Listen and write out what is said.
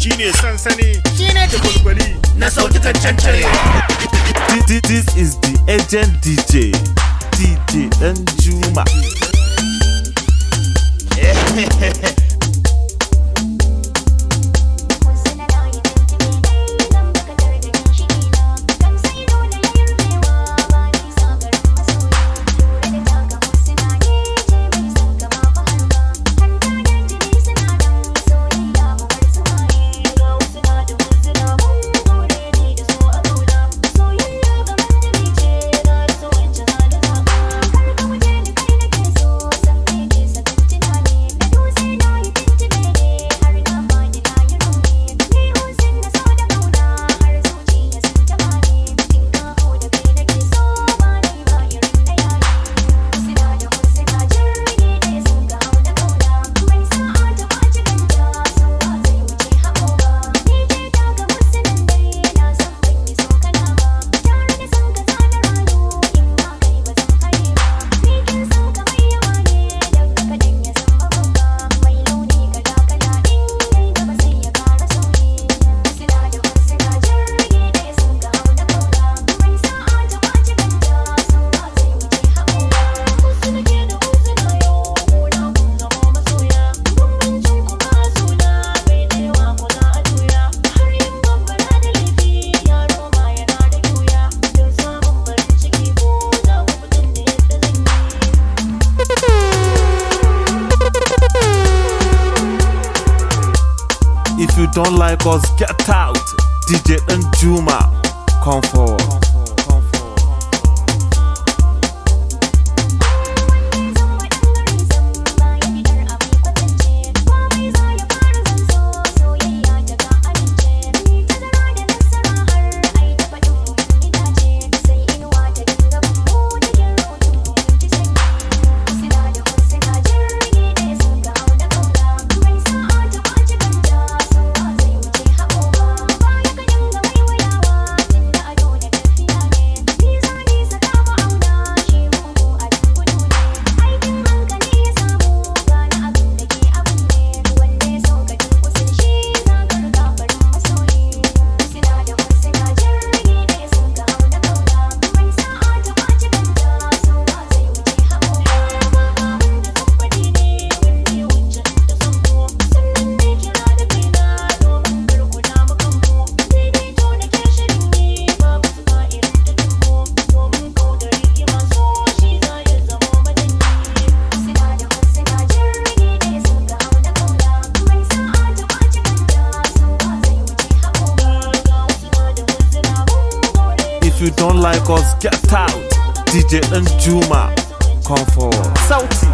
shine sansani, shine da gulguli na sautukan cancare. This is the agent DJ Dan Juma. If you don't like us, get out. DJ Dan Juma, come forward. If you don't like us, get out. DJ Dan Juma, come forward. Sauti.